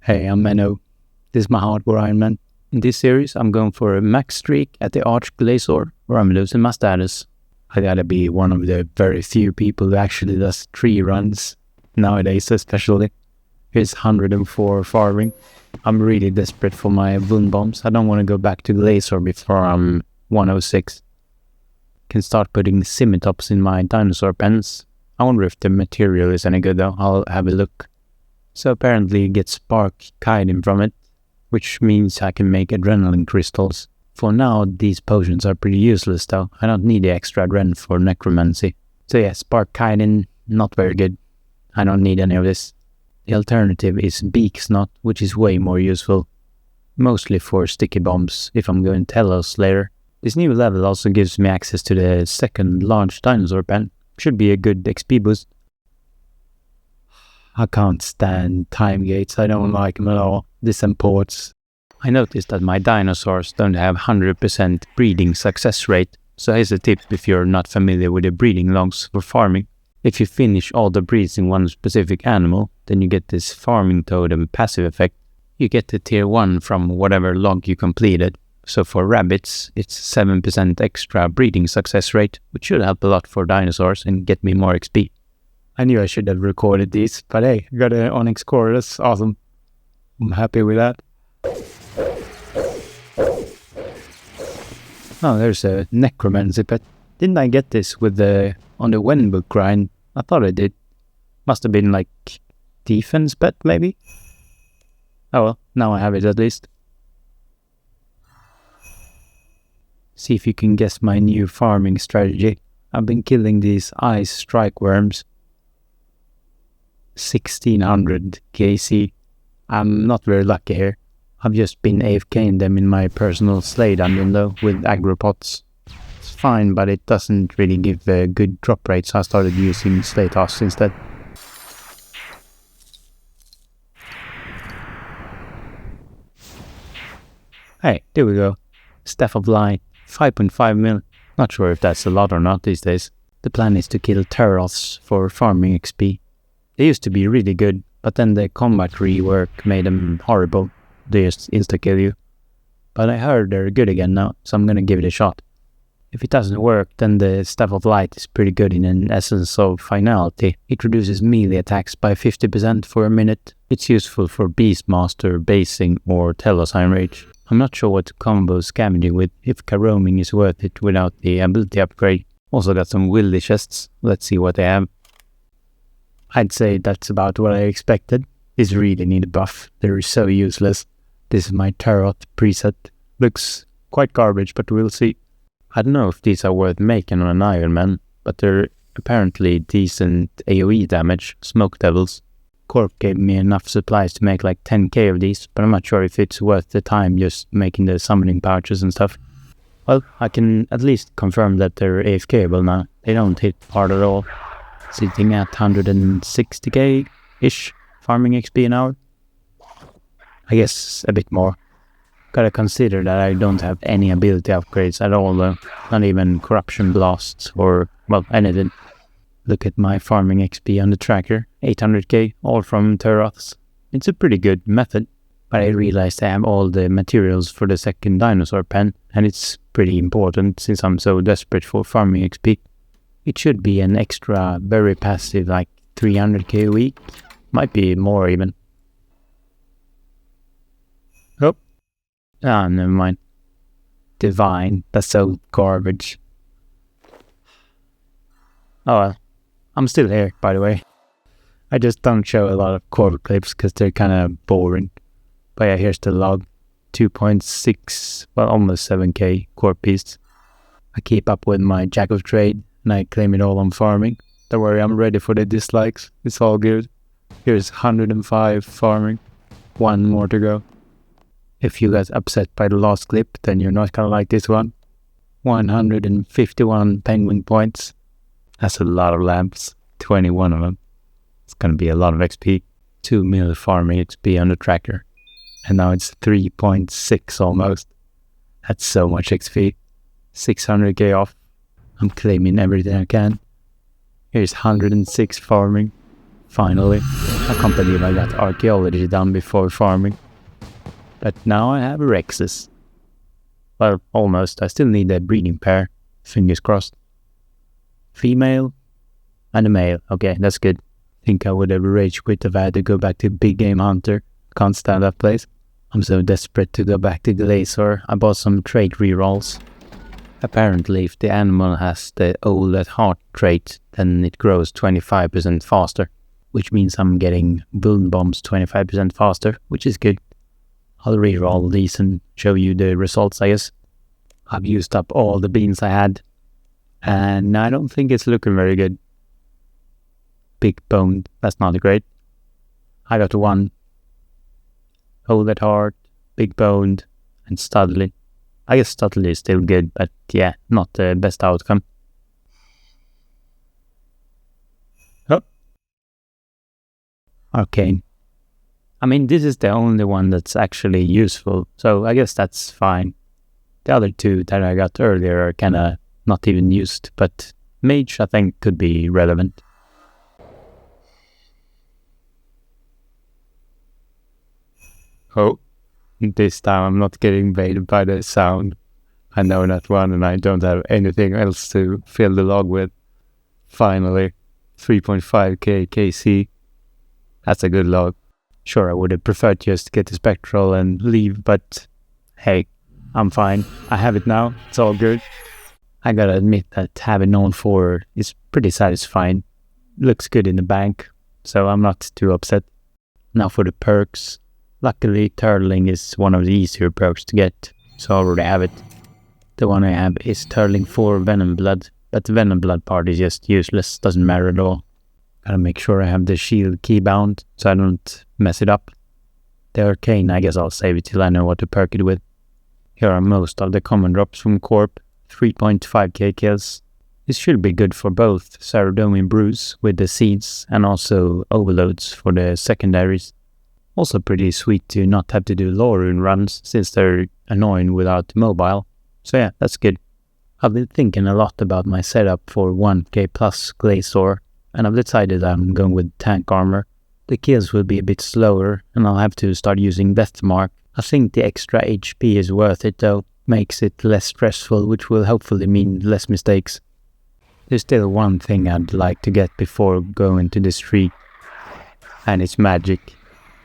Hey, I'm Menoe. This is my Hardcore Ironman. In this series, I'm going for a max streak at the Arch-Glacor, where I'm losing my status. I gotta be one of the very few people who actually does 3 runs, nowadays especially. Here's 104 farming. I'm really desperate for my wound bombs. I don't want to go back to Glacor before I'm 106. Can start putting scimitops in my dinosaur pens. I wonder if the material is any good though. I'll have a look. So apparently you get spark Hcim from it, which means I can make adrenaline crystals. For now, these potions are pretty useless though. I don't need the extra adren for necromancy. So yeah, spark Hcim, not very good. I don't need any of this. The alternative is beak snot, which is way more useful. Mostly for sticky bombs, if I'm going Telos later. This new level also gives me access to the second large dinosaur pen. Should be a good XP boost. I can't stand time gates. I don't like them at all. This imports. I noticed that my dinosaurs don't have 100% breeding success rate. So here's a tip if you're not familiar with the breeding logs for farming. If you finish all the breeds in one specific animal, then you get this farming totem passive effect. You get the tier 1 from whatever log you completed. So for rabbits, it's 7% extra breeding success rate, which should help a lot for dinosaurs and get me more XP. I knew I should have recorded these, but hey, I got an Onyx core, that's awesome. I'm happy with that. Oh, there's a necromancy pet. Didn't I get this on the Wenbook grind? I thought I did. Must have been like defense pet, maybe? Oh well, now I have it at least. See if you can guess my new farming strategy. I've been killing these ice strike worms. 1600 KC. I'm not very lucky here. I've just been AFKing them in my personal slay dungeon though, with aggro pots. It's fine, but it doesn't really give a good drop rate, so I started using slay toss instead. Hey, there we go. Staff of Light, 5.5 mil. Not sure if that's a lot or not these days. The plan is to kill Terroths for farming XP. They used to be really good, but then the combat rework made them horrible. They just insta-kill you. But I heard they're good again now, so I'm gonna give it a shot. If it doesn't work, then the Staff of Light is pretty good in an essence of finality. It reduces melee attacks by 50% for a minute. It's useful for Beastmaster, basing, or Telos Iron Rage. I'm not sure what to combo scavenging with, if caroming is worth it without the ability upgrade. Also got some wildy chests, let's see what they have. I'd say that's about what I expected. These really need a buff, they're so useless. This is my Terroth preset. Looks quite garbage, but we'll see. I don't know if these are worth making on an Ironman, but they're apparently decent AoE damage, smoke devils. Corp gave me enough supplies to make like 10k of these, but I'm not sure if it's worth the time just making the summoning pouches and stuff. Well, I can at least confirm that they're AFKable now. They don't hit hard at all. Sitting at 160k-ish farming XP an hour. I guess a bit more. Gotta consider that I don't have any ability upgrades at all though. Not even corruption blasts or, well, anything. Look at my farming XP on the tracker. 800k, all from Terroths. It's a pretty good method. But I realized I have all the materials for the second dinosaur pen. And it's pretty important since I'm so desperate for farming XP. It should be an extra, very passive, like 300k a week. Might be more even. Oh. Ah, never mind. Divine. That's so garbage. Oh well. I'm still here, by the way. I just don't show a lot of core clips because they're kind of boring. But yeah, here's the log. 2.6, well, almost 7k core piece. I keep up with my Jack of Trade. And I claim it all on farming. Don't worry, I'm ready for the dislikes. It's all good. Here's 105 farming. 1 more to go. If you got upset by the last clip, then you're not gonna like this one. 151 penguin points. That's a lot of lamps. 21 of them. It's gonna be a lot of XP. 2 mil farming XP on the tracker. And now it's 3.6 almost. That's so much XP. 600k off. I'm claiming everything I can. Here's 106 farming, Finally, I can't believe I got archaeology done before farming. But now I have Rexes. Well, almost. I still need a breeding pair. Fingers crossed. Female and a male. Okay, that's good. Think I would have rage quit if I had to go back to Big Game Hunter. Can't stand that place. I'm so desperate to go back to Glacor. I bought some trait rerolls. Apparently, if the animal has the old at heart trait, then it grows 25% faster, which means I'm getting wound bombs 25% faster, which is good. I'll reroll these and show you the results, I guess. I've used up all the beans I had, and I don't think it's looking very good. Big boned, that's not great. I got one old at heart, big boned, and studly. I guess studly is still good, but yeah, not the best outcome. Oh. Arcane. I mean, this is the only one that's actually useful, so I guess that's fine. The other two that I got earlier are kinda not even used, but Mage I think could be relevant. Oh, this time I'm not getting baited by the sound. I know that one and I don't have anything else to fill the log with. Finally, 3.5k KC. That's a good log. Sure, I would have preferred just to get the Spectral and leave, but hey, I'm fine. I have it now. It's all good. I gotta admit that having known 4 is pretty satisfying. Looks good in the bank, so I'm not too upset. Now for the perks. Luckily, Turtling is one of the easier perks to get, so I already have it. The one I have is Turtling 4 Venom Blood, but the Venom Blood part is just useless, doesn't matter at all. Gotta make sure I have the shield keybound, so I don't mess it up. The Arcane, I guess I'll save it till I know what to perk it with. Here are most of the common drops from Corp, 3.5k kills. This should be good for both Cerudomi Brews with the seeds and also overloads for the secondaries. Also pretty sweet to not have to do lore rune runs since they're annoying without mobile. So yeah, that's good. I've been thinking a lot about my setup for 1k plus Glacor, and I've decided I'm going with tank armor. The kills will be a bit slower and I'll have to start using Deathmark. I think the extra HP is worth it though, makes it less stressful, which will hopefully mean less mistakes. There's still one thing I'd like to get before going to the streak, and it's magic.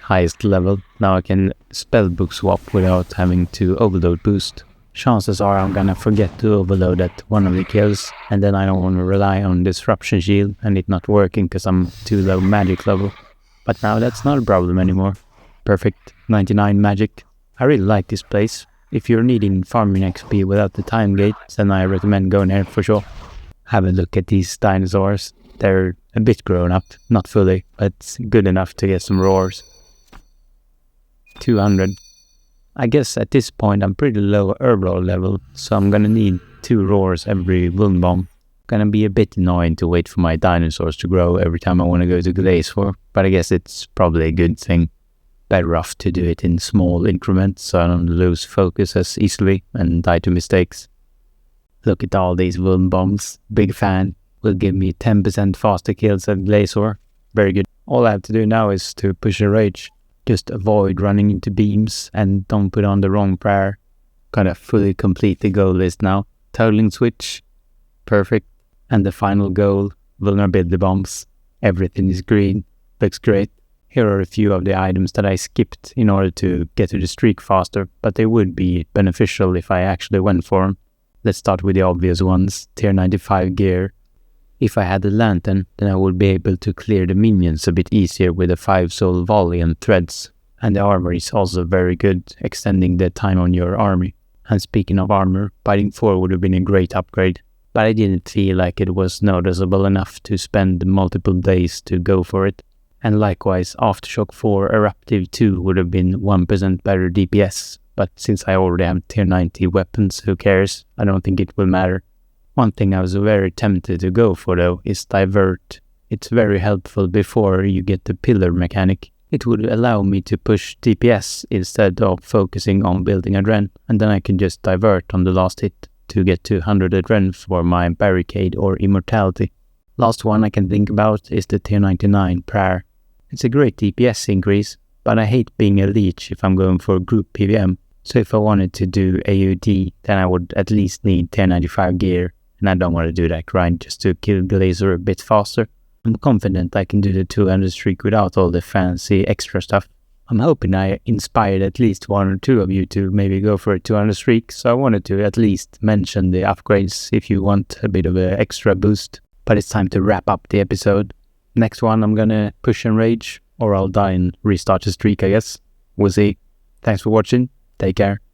Highest level. Now I can spellbook swap without having to overload boost. Chances are I'm gonna forget to overload at one of the kills, and then I don't want to rely on disruption shield and it not working because I'm too low magic level. But now that's not a problem anymore. Perfect. 99 magic. I really like this place. If you're needing farming XP without the time gate, then I recommend going here for sure. Have a look at these dinosaurs. They're a bit grown up, not fully, but good enough to get some roars. 200. I guess at this point I'm pretty low herb level, so I'm gonna need 2 roars every wound bomb. Gonna be a bit annoying to wait for my dinosaurs to grow every time I want to go to Glacor, but I guess it's probably a good thing. Better off to do it in small increments so I don't lose focus as easily and die to mistakes. Look at all these wound bombs. Big fan. Will give me 10% faster kills at Glacor. Very good. All I have to do now is to push a rage. Just avoid running into beams and don't put on the wrong prayer. Gotta fully complete the goal list now. Totaling switch. Perfect. And the final goal, vulnerability bombs. Everything is green. Looks great. Here are a few of the items that I skipped in order to get to the streak faster, but they would be beneficial if I actually went for them. Let's start with the obvious ones. Tier 95 gear. If I had a lantern, then I would be able to clear the minions a bit easier with a 5-soul volley and threads. And the armor is also very good, extending the time on your army. And speaking of armor, Biting 4 would have been a great upgrade, but I didn't feel like it was noticeable enough to spend multiple days to go for it. And likewise, Aftershock 4 Eruptive 2 would have been 1% better DPS, but since I already have tier 90 weapons, who cares? I don't think it will matter. One thing I was very tempted to go for though is Divert. It's very helpful before you get the pillar mechanic. It would allow me to push DPS instead of focusing on building adren, and then I can just divert on the last hit to get to 100 adren for my barricade or immortality. Last one I can think about is the tier 99 prayer. It's a great DPS increase, but I hate being a leech if I'm going for group PVM. So if I wanted to do AUD, then I would at least need tier 95 gear, and I don't want to do that grind just to kill Glazer a bit faster. I'm confident I can do the 200 streak without all the fancy extra stuff. I'm hoping I inspired at least one or two of you to maybe go for a 200 streak, so I wanted to at least mention the upgrades if you want a bit of an extra boost. But it's time to wrap up the episode. Next one I'm gonna push and rage, or I'll die and restart the streak, I guess. We'll see. Thanks for watching. Take care.